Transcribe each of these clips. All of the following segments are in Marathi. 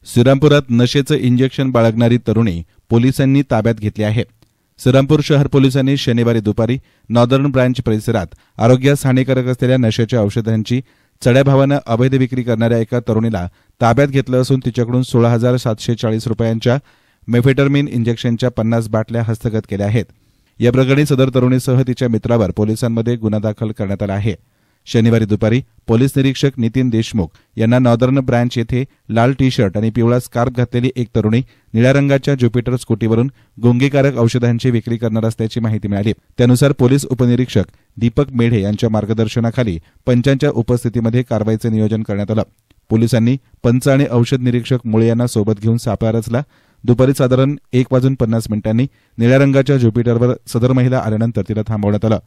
श्रीरामपुरात नशेचं इंजेक्शन बाळगणारी तरुणी पोलिसांनी ताब्यात घेतली आहे। श्रीरामपूर शहर पोलिसांनी शनिवारी दुपारी नॉर्दर्न ब्रांच परिसरात आरोग्यास हानिकारक असलेल्या नशेच्या औषधांची चढ्या भावानं अवैध विक्री करणाऱ्या एका तरुणीला ताब्यात घेतलं असून तिच्याकडून 16,740 रुपयांच्या मेफेटर्मिन इंजेक्शनच्या 50 बाटल्या हस्तगत केल्या आहेत। या प्रकरणी सदर तरुणीसह तिच्या मित्रावर पोलिसांमध्ये गुन्हा दाखल करण्यात आला आहे। शनिवारी दुपारी पोलीस निरीक्षक नितीन देशमुख यांना नॉर्दर्न ब्रांच येथे लाल टी शर्ट आणि पिवळा स्कार्फ घातलेली एक तरुणी निळ्या रंगाच्या ज्युपिटर स्कूटीवरून गुंगीकारक औषधांची विक्री करणार असल्याची माहिती मिळाली। त्यानुसार पोलीस उपनिरीक्षक दीपक मेढे यांच्या मार्गदर्शनाखाली पंचांच्या उपस्थितीमध्ये कारवाईचे नियोजन करण्यात आलं। पोलिसांनी पंच आणि औषध निरीक्षक मुळे यांना सोबत घेऊन सापळा रचला। दुपारी साधारण 1:50 निळ्या रंगाच्या ज्युपिटरवर सदर महिला आल्यानंतर तिला थांबवण्यात आलं।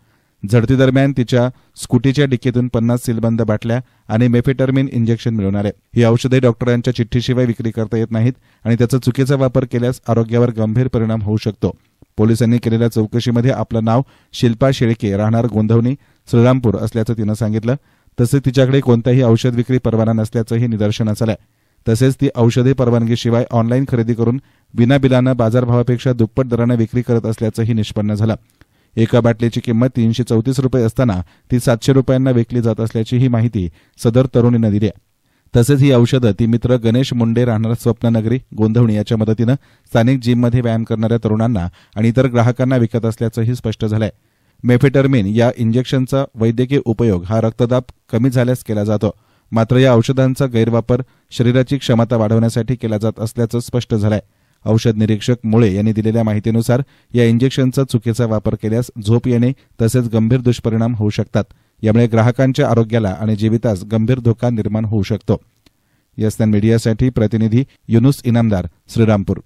झडतीदरम्यान तिच्या स्कूटीच्या डिक्कीतून 50 सीलबंद बाटल्या आणि मेफेटर्मिन इंजेक्शन मिळून आले। ही औषधे डॉक्टरांच्या चिठ्ठीशिवाय विक्री करता येत नाहीत आणि त्याचा चुकीचा वापर केल्यास आरोग्यावर गंभीर परिणाम होऊ शकतो। पोलिसांनी केलेल्या चौकशीमध्ये आपलं नाव शिल्पा शेळके राहणार गोंधवणी श्रीरामपूर असल्याचं तिनं सांगितलं। तसेच तिच्याकडे कोणताही औषध विक्री परवाना नसल्याचंही निदर्शनास आलं। तसेच ती औषधे परवानगीशिवाय ऑनलाईन खरेदी करून विनाबिलानं बाजारभावापेक्षा दुप्पट दराने विक्री करत असल्याचंही निष्पन्न झालं। एका बाटलीची किंमत 334 रुपये असताना ती 700 रुपयांना विकली जात असल्याची ही माहिती सदर तरुणीनं दिली आहे। तसेच ही औषधं ती मित्र गणेश मुंडे राहणार स्वप्ननगरी गोंधवणी याच्या मदतीनं स्थानिक जिममध्ये व्यायाम करणाऱ्या तरुणांना आणि इतर ग्राहकांना विकत असल्याचंही स्पष्ट झालंय। मेफेटर्मिन या इंजेक्शनचा वैद्यकीय उपयोग हा रक्तदाब कमी झाल्यास केला जातो, मात्र या औषधांचा गैरवापर शरीराची क्षमता वाढवण्यासाठी केला जात असल्याचं स्पष्ट झालंय। औषध निरीक्षक मुळे यांनी दिलेल्या माहितीनुसार या इंजेक्शनचा चुकीचा वापर केल्यास झोप येणे तसेच गंभीर दुष्परिणाम होऊ शकतात। यामुळे ग्राहकांच्या आरोग्याला आणि जीवितास गंभीर धोका निर्माण होऊ शकतो। यस्तान मीडियासाठी प्रतिनिधी युनुस इनामदार, श्रीरामपूर।